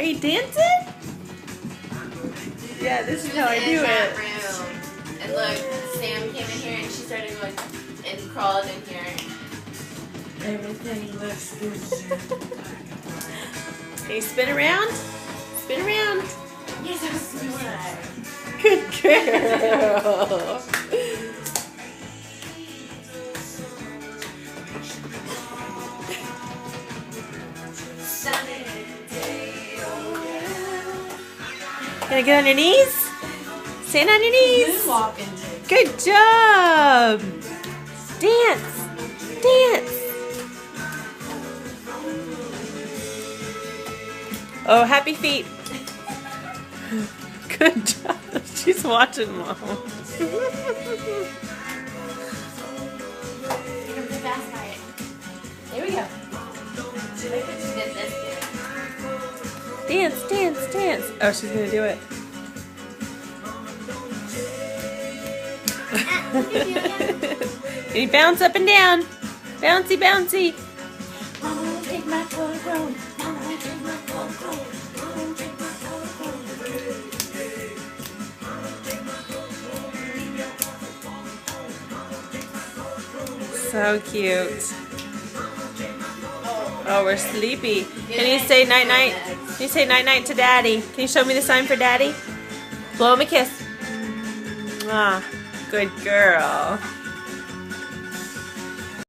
Are you dancing? Yeah, this is how I do it. Room. And look, Sam came in here and she started going and crawled in here. Everything looks good. Can you spin around? Spin around. You're so smart. Good girl. Gonna get on your knees? Stand on your knees. Moonwalking. Good job. Dance. Dance. Oh, happy feet. Good job. She's watching Mom. Here comes the fast part. Here we go. She did this good. Dance, dance, dance. Oh, she's gonna do it. Can you bounce up and down? Bouncy, bouncy. Mama, take my cold road. Mama, take my cold road. Mama, take my cold road. So cute. Oh, we're sleepy. Can you say night night? Can you say night night to Daddy? Can you show me the sign for Daddy? Blow him a kiss. Ah, good girl.